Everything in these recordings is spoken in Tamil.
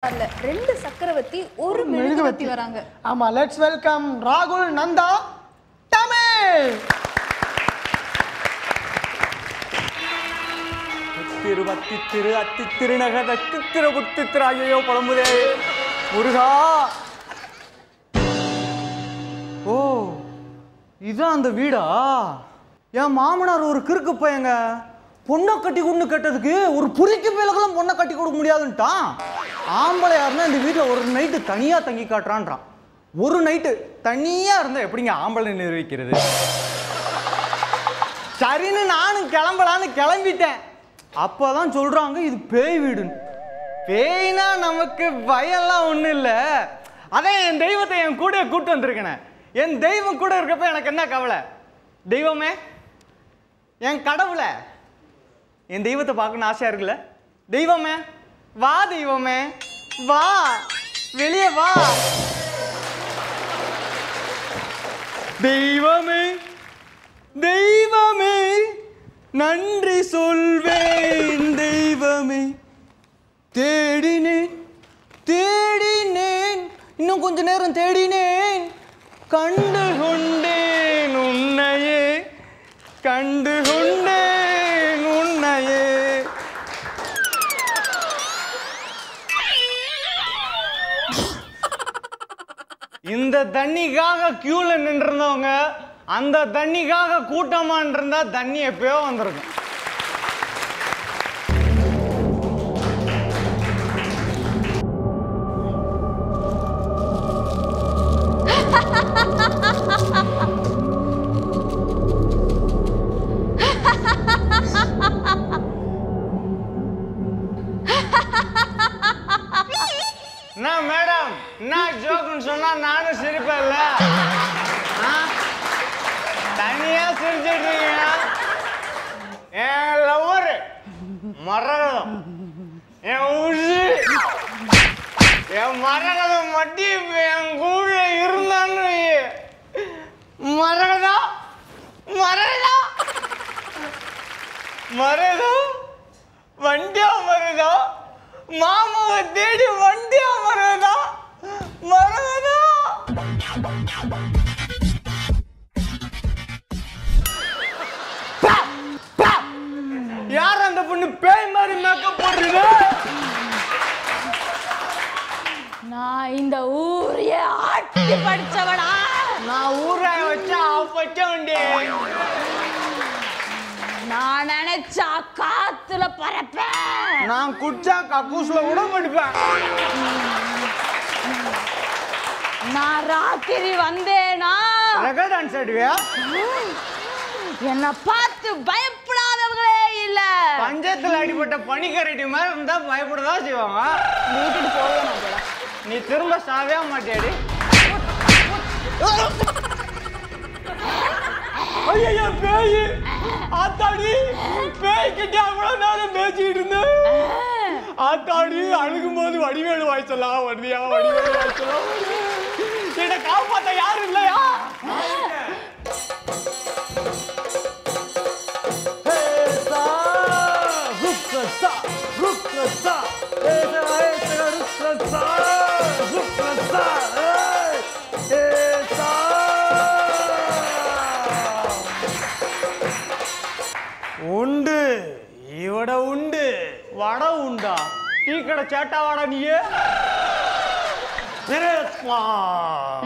ரெண்டு சக்கரவர்த்தி ஒரு மெழுகுவர்த்தி வராங்க. ஆமா, லெட்ஸ் வெல்கம் ராகுல், நந்தா, தமிழ். திரு அத்தி திருநகர் திரு புத்தி திராயோ பழமுதே முருகா. ஓ, இதான் அந்த வீடா? என் மாமனார் ஒரு கிறுக்கு பையங்க. பொண்ணை கட்டி கொண்டு கட்டதுக்கு ஒரு புரிக்கு பேலுக்கெல்லாம் பொண்ணை கட்டி கொடுக்க முடியாதுன்ட்டான். ஆம்பளை யாருன்னா இந்த வீட்டில் ஒரு நைட்டு தனியாக தங்கி காட்டுறான்றான். ஒரு நைட்டு தனியாக இருந்தால் எப்படிங்க ஆம்பளை நிர்வகிக்கிறது? சரின்னு நானும் கிளம்பலான்னு கிளம்பிட்டேன். அப்போதான் சொல்கிறாங்க இது பேய் வீடுன்னு. பேய்னா நமக்கு பயம்லாம் ஒன்றும் இல்லை. அதான் என் தெய்வத்தை என் கூட கூப்பிட்டு வந்திருக்கேனே. என் தெய்வம் கூட இருக்கப்ப எனக்கு என்ன கவலை? தெய்வமே, என் கடவுளை, என் தெய்வத்தை பார்க்கணும்னு ஆசையாக இருக்குல்ல? தெய்வமே வா, தெய்வமே வா, வெளியே வா. தெய்வமே தெய்வமே நன்றி சொல்வேன். தெய்வமே தேடினேன் தேடினேன், இன்னும் கொஞ்ச நேரம் தேடினேன், கண்டு கொண்டேன் உன்னையே, கண்டு கொண்டேன் உன்னையே. இந்த தண்ணிக்காக கியூல நின்றுருந்தவங்க அந்த தண்ணிக்காக கூட்டமான் இருந்தா தண்ணி எப்பயோ வந்திருக்கும். நான் மேடம் நான் ஜோக்குன்னு சொன்னா நானும் சிரிப்பேன்ல. தனியா சிரிச்சிட்டு இருக்கீங்க. என் லவ்வர் மரகதம், என் உஷு, என் மரகதம் மட்டும் இப்ப என் கூட இருந்தான்னு மரகதம் மரகதம் மரகதம் வண்டியா மரகதம், மாமாவை தேடி வண்டியா மரகதம் மரகதம். யார் அந்த பொண்ணு பேய் மாதிரி மேக்கப் போடுறது? நான் இந்த ஊரையே ஆட்டி படிச்சவனா. நான் ஊரை வச்சா பச்ச வண்டி. நான் நினைச்சா காத்துல பறப்பேன். நான் குடிச்சா கக்கூஸ்ல கூட படிப்பேன். நான் ராத்திரி வந்தேனா ரெக்கார்ட் டான்ஸ் ஆடுவியா? என்ன பார்த்து பயப்படாதவங்களே இல்ல. பஞ்சத்துல அடிப்பட்ட பனிக்கரடி மாதிரி இருந்தா பயப்படதான் செய்வாங்க. வீட்டுக்கு போவேன். நீ திரும்ப சாவே மாட்டியாடி. ஐயா பேய் ஆத்தாடி, பேய் கிட்ட அவ்வளவு நேரம் பேசிட்டு இருந்தேன். ஆத்தாடி அழுகும் போது வடிவேலு வாய்ச்சலாம் வண்டியா, வடிவேலு வாய்ச்சலாம். என்ன காப்பாத்த யாரும் இல்லையா? உண்டு இவட உண்டு வட உண்டா? டீ கடை சேட்டா வாடா நீயே.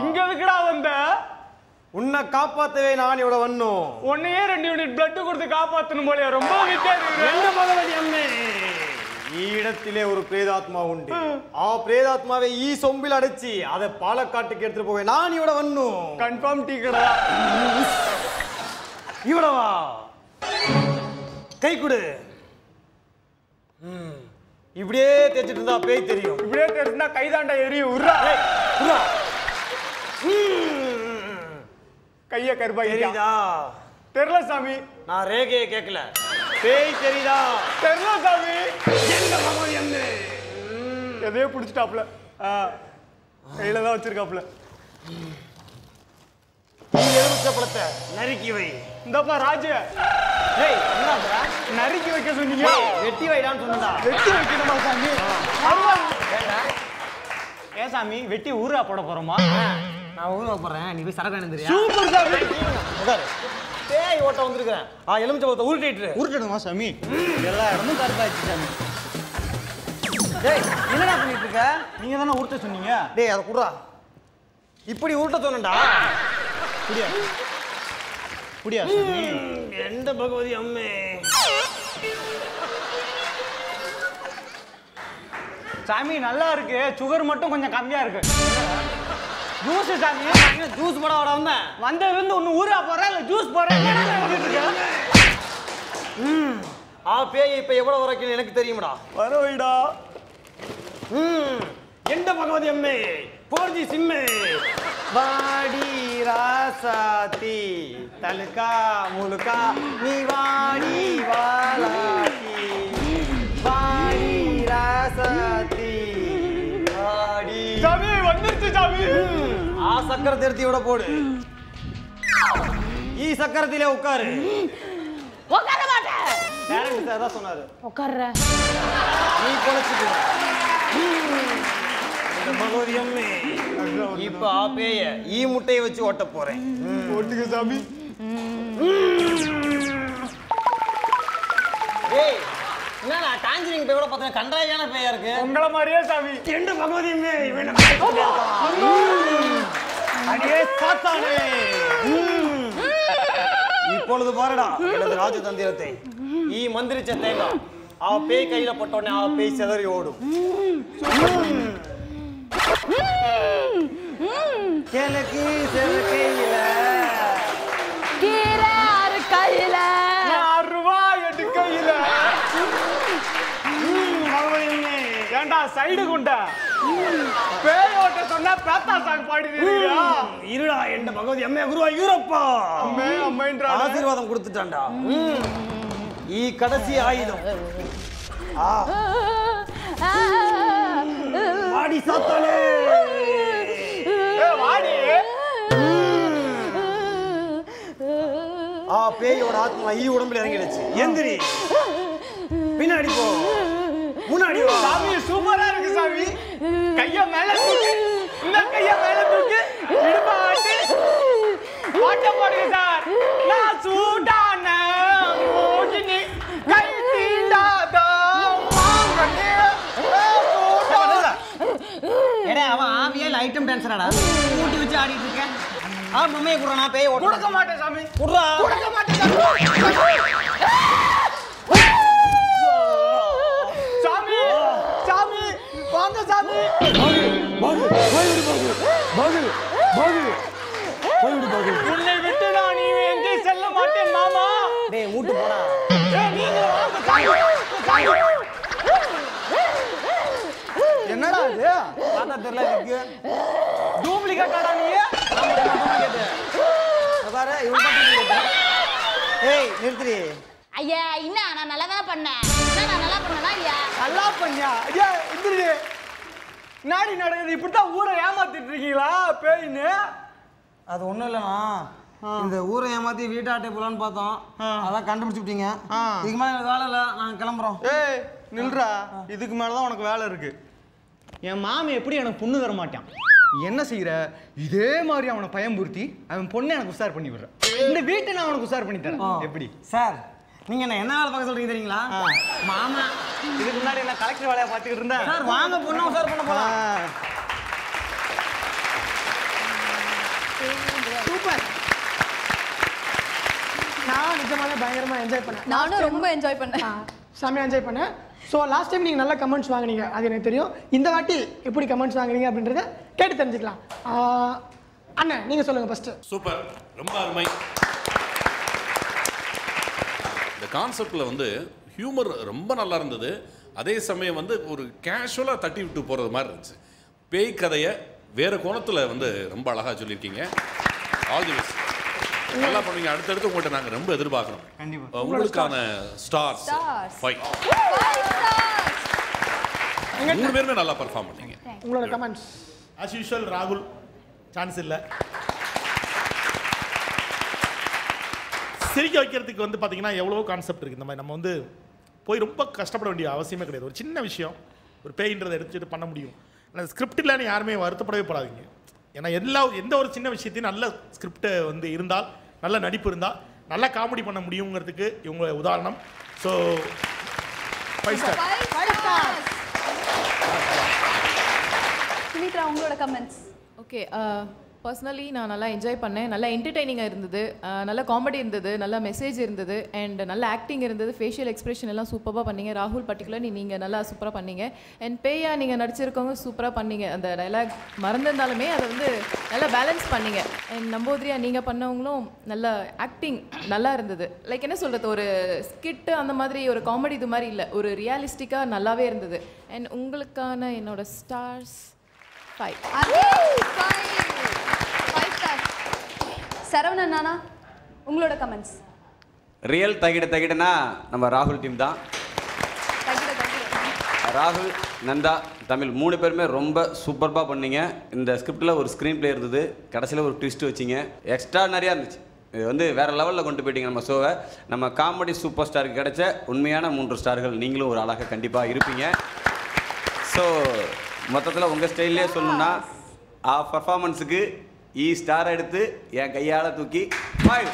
இங்க எதுக்குடா வந்த? உன்னை காப்பாத்தவே நான் இவட வந்தோம். உன்னையே 2 யூனிட் பிளட் கொடுத்து காப்பாத்தணும் போல. ரொம்ப ഈ ഇടത്തിലെ ഒരു പ്രേതാത്മാ ഉണ്ട്. ആ പ്രേതാത്മാവെ ഈ സൊമ്പിൽ അടച്ച് അത് പാലക്കാട്ടേക്ക് എടുത്തിട്ട് പോവേ ഞാൻ ഇവിടെ വന്നു. കൺഫേം ടീ കട. ഇവിടെ വാ, കൈ കൊடு. இப்படியே தேய்ச்சிட்டு இருந்தா பேய் தெரியும். இப்படியே தேய்ச்சிட்டா கைதாண்டா எரியும். உர்ரா உர்ரா. கைய கருப்பா தெரியுதா? தெரியல சாமி. நான் ரேகையை கேட்கல. பேய் தெரியுதா? தெரியல சாமி. எங்க மாமா என்ன எதையோ பிடிச்சிட்டாப்ல. கையில தான் வச்சிருக்காப்ல. எலுமிச்சை பழத்தை நறுக்கி வை. இந்தப்பா ராஜு, ஏய் என்னடா நறுக்கி வைக்க சொன்னீங்க? வெட்டி வைடான்னு சொன்னடா. வெட்டி வைக்கணுமா சாமி? வேண்டாம். சாமி வெட்டி ஊரா போட போறோமா? நான் ஊருக்கு போறேன், நீ போய் சரக்கு வாங்கிட்டு சூப்பர் சாமி. உட்காரு. பேய் ஓட்ட வந்திருக்கேன். எலுமிச்சம்பழத்தை உருட்டிடுமா சாமி? எல்லா இடமும் கருப்பாச்சு சாமி. டேய் என்னடா பண்ணிட்டு இருக்க? நீங்க தானே உருட்ட சொன்னீங்க. டேய் அதை குடுறா. இப்படி உருட்ட சொன்னேன்டா. புடியா புடியா சாமி. எந்த பகவதி அம்மே. சாமி நல்லா இருக்கு, சுகர் மட்டும் கொஞ்சம் கம்மியா இருக்கு. ஜூஸ் சாமி. ஜூஸ் போட வர வந்தேன். வந்ததுல இருந்து ஒன்னு ஊரா போறேன் இல்ல ஜூஸ் போறேன். பேய் இப்ப எவ்வளவு வரைக்கும் எனக்கு தெரியும்டா. வரவைடா. எந்த பகவதி அம்மே. 4G sim. வாடி ராசாத்தி தலுக்கா முழுக்கா நீ வாடி வாலாத்தி வாடி ராசாத்தி வாடி. சாமி வந்துருச்சு சாமி. சக்கரத்தை எடுத்து விட போடு. சக்கரத்திலே உட்காரு. உட்கார மாட்டேன். டைரக்டர் சார் தான் சொன்னாரு. உட்கார்ற. நீ பொழைச்சுக்கோ. பகவதி அம்மே இப்ப பேய முட்டையை வச்சு ஓட்ட போறேன். ஓட்டுங்க சாமி. ஏய் என்னடா டான்ஜரிங் பேயோட பார்த்தா கண்டாயான பேயா இருக்கு. உங்கள மாதிரியே சாமி. எந்த பகவதி அம்மே இவன அடியே சாத்தானே. இப்பொழுது பாருடா எனது ராஜதந்திரத்தை. மந்திரிச்ச தேங்காய் பேய் கையில போட்ட உடனே பேய் சிதறி ஓடும். எனக்கு சிறக்கையில கீரை ஆறு கையில 6 ரூபாய் எடுக்கையில. ஏண்டா சைடு குண்டா பேய் ஓட்ட சொன்னா பேத்தா சாங் பாடிடுறீங்களா? இருடா எந்த பகவதி அம்மே குருவா யூரப்பா அம்மே அம்மைன்ற ஆசீர்வாதம் கொடுத்துட்டான்டா. கடைசி ஆயுதம். வாடி சாத்தானே. வாடி. பேயோட ஆத்மா உடம்புல இறங்கிடுச்சு. எந்திரி. பின்னாடி போ. முன்னாடி வா. சாமி சூப்பரா இருக்கு சாமி. கைய மேல தூக்கு. இந்த கைய மேல தூக்கு. இடுப்ப ஆட்டி. பாட்ட பாடுங்க சார். நான் சூடான மோகினி கை தீண்டாத மாங்கனி. ஏடா அவன் ஆவியல் ஐட்டம் டான்ஸராடா. கூட்டி வச்சு ஆடிட்டு இருக்க. மம்மையை குடுறா, நான் பேய் ஓட்ட. கொடுக்க மாட்டேன் சாமி. குடுறா. கொடுக்க மாட்டேன் சாமி. சாமி சாமி வாங்க சாமி. உன்னை விட்டு நான் நீ எங்கே செல்ல மாட்டேன் மாமா. டேய் மூட்டு போடா. நீங்க வாங்க சாமி. என்னடா இது? பார்த்தா தெரியல இருக்கு. டூப்ளிகேட்டாடா நீ? பாரு இவன் டூப்ளிகேட். ஏய் நிறுத்துடி. ஐயா என்ன நான் நல்லா தானே பண்ணேன். நான் நல்லா பண்ணனா இல்லையா? நல்லா பண்ணியா? ஐயா இந்திரி நாடி நடக்குது. இப்படித்தான் ஊரை ஏமாத்திட்டு இருக்கீங்களா பேயின்னு? அது ஒண்ணும் இல்லைண்ணா, இந்த ஊரை ஏமாத்தி வீட்டாட்டை போலான்னு பார்த்தோம். அதான் கண்டுபிடிச்சுட்டீங்க. இதுக்கு மேலே எனக்கு வேலை இல்லை, நாங்கள் கிளம்புறோம். ஏய் நில்றா. இதுக்கு மேலதான் உனக்கு வேலை இருக்கு. என் மாமி எப்படி எனக்கு பொண்ணு தர மாட்டான். என்ன செய்யற? இதே மாதிரி அவனை பயம்புறுத்தி அவன் பொண்ணை எனக்கு உசார் பண்ணி விடுறேன். இந்த வீட்டை நான் அவனுக்கு உசார் பண்ணி தரேன். எப்படி சார் நீங்க என்ன வேலை பார்க்க சொல்றீங்க தெரியுங்களா? மாமா இதுக்கு முன்னாடி என்ன கலெக்டர் வேலையை பார்த்துக்கிட்டு இருந்தேன். சார் வாங்க பொண்ணை உசார் பண்ண போலாம். சூப்பர். நான் நிஜமாலே பயங்கரமா என்ஜாய் பண்ணேன். நானும் ரொம்ப என்ஜாய் பண்ணேன். செம்மையா என்ஜாய் பண்ணேன். ஸோ லாஸ்ட் டைம் நீங்கள் நல்ல கமெண்ட்ஸ் வாங்கினீங்க, அது எனக்கு தெரியும். இந்த வாட்டி எப்படி கமெண்ட்ஸ் வாங்குறீங்க அப்படின்றத கேட்டு தெரிஞ்சுக்கலாம். அண்ணன் நீங்கள் சொல்லுங்கள் ஃபஸ்ட்டு. சூப்பர், ரொம்ப அருமை. இந்த கான்செப்டில் வந்து ஹியூமர் ரொம்ப நல்லா இருந்தது. அதே சமயம் வந்து ஒரு கேஷுவலாக தட்டி விட்டு போகிறது மாதிரி இருந்துச்சு. பேய் கதையை வேறு கோணத்தில் வந்து ரொம்ப அழகாக சொல்லியிருக்கீங்க. All the best. நல்லா பண்ணுவீங்க. அடுத்தடுத்து உங்கள்கிட்ட நாங்கள் ரொம்ப எதிர்பார்க்குறோம். கண்டிப்பாக உங்களுக்கான ஸ்டார்ஸ் 5. 3 பேருமே நல்லா பர்ஃபார்ம் பண்ணீங்க. உங்களோட கமெண்ட்ஸ். ஆஸ் யூஷுவல் ராகுல் சான்ஸ் இல்லை. சிரிக்க வைக்கிறதுக்கு வந்து பார்த்தீங்கன்னா எவ்வளவோ கான்செப்ட் இருக்குது. இந்த மாதிரி நம்ம வந்து போய் ரொம்ப கஷ்டப்பட வேண்டிய அவசியமே கிடையாது. ஒரு சின்ன விஷயம், ஒரு பேயின்றதை எடுத்துகிட்டு பண்ண முடியும். ஆனால் ஸ்கிரிப்டில்னு யாருமே வருத்தப்படவே படாதீங்க. ஏன்னா எந்த ஒரு சின்ன விஷயத்தையும் நல்ல ஸ்கிரிப்ட் வந்து இருந்தால், நல்ல நடிப்பு இருந்தால் நல்லா காமெடி பண்ண முடியுங்கிறதுக்கு இவங்க உதாரணம். So 5 star. சுமித்ரா, உங்களோட கமெண்ட்ஸ். ஓகே, பர்சனலி நான் நல்லா என்ஜாய் பண்ணேன். நல்லா என்டர்டெய்னிங்காக இருந்தது, நல்ல காமெடி இருந்தது, நல்ல மெசேஜ் இருந்தது, அண்ட் நல்ல ஆக்டிங் இருந்தது. ஃபேஷியல் எக்ஸ்பிரஷன் எல்லாம் சூப்பராக பண்ணீங்க. ராகுல் பர்டிகுலர் நீங்கள் நல்லா சூப்பராக பண்ணீங்க. அண்ட் பேயா நீங்கள் நடிச்சிருக்கவங்க சூப்பராக பண்ணீங்க. அந்த டைலாக் மறந்திருந்தாலுமே அதை வந்து நல்லா பேலன்ஸ் பண்ணீங்க. அண்ட் நம்போத்ரியா நீங்கள் பண்ணவங்களும் நல்ல ஆக்டிங் நல்லா இருந்தது. லைக் என்ன சொல்கிறது, ஒரு ஸ்கிட்டு அந்த மாதிரி ஒரு காமெடி இது மாதிரி இல்லை, ஒரு ரியாலிஸ்டிக்காக நல்லாவே இருந்தது. அண்ட் உங்களுக்கான என்னோட ஸ்டார்ஸ் 5. சரவணன் நானா, உங்களோட கமெண்ட்ஸ். ரியல் தகிடனா நம்ம ராகுல் டீம் தான். ராகுல், நந்தா, தமிழ் 3 பேருமே ரொம்ப சூப்பராக பண்ணீங்க. இந்த ஸ்கிரிப்டில் ஒரு ஸ்க்ரீன் பிளே இருந்தது, கடைசியில் ஒரு ட்விஸ்ட் வச்சிங்க, எக்ஸ்ட்ரானரியாக இருந்துச்சு. இது வந்து வேறு லெவலில் கொண்டு போயிட்டீங்க நம்ம ஷோவை. நம்ம காமெடி சூப்பர் ஸ்டாருக்கு கிடைச்ச உண்மையான 3 ஸ்டார்கள் நீங்களும் ஒரு ஆளாக கண்டிப்பாக இருப்பீங்க. ஸோ மொத்தத்தில் உங்கள் ஸ்டைல்லே சொல்லணும்னா பர்ஃபார்மன்ஸுக்கு ஸ்டார் எடுத்து என் கையால் தூக்கி 5.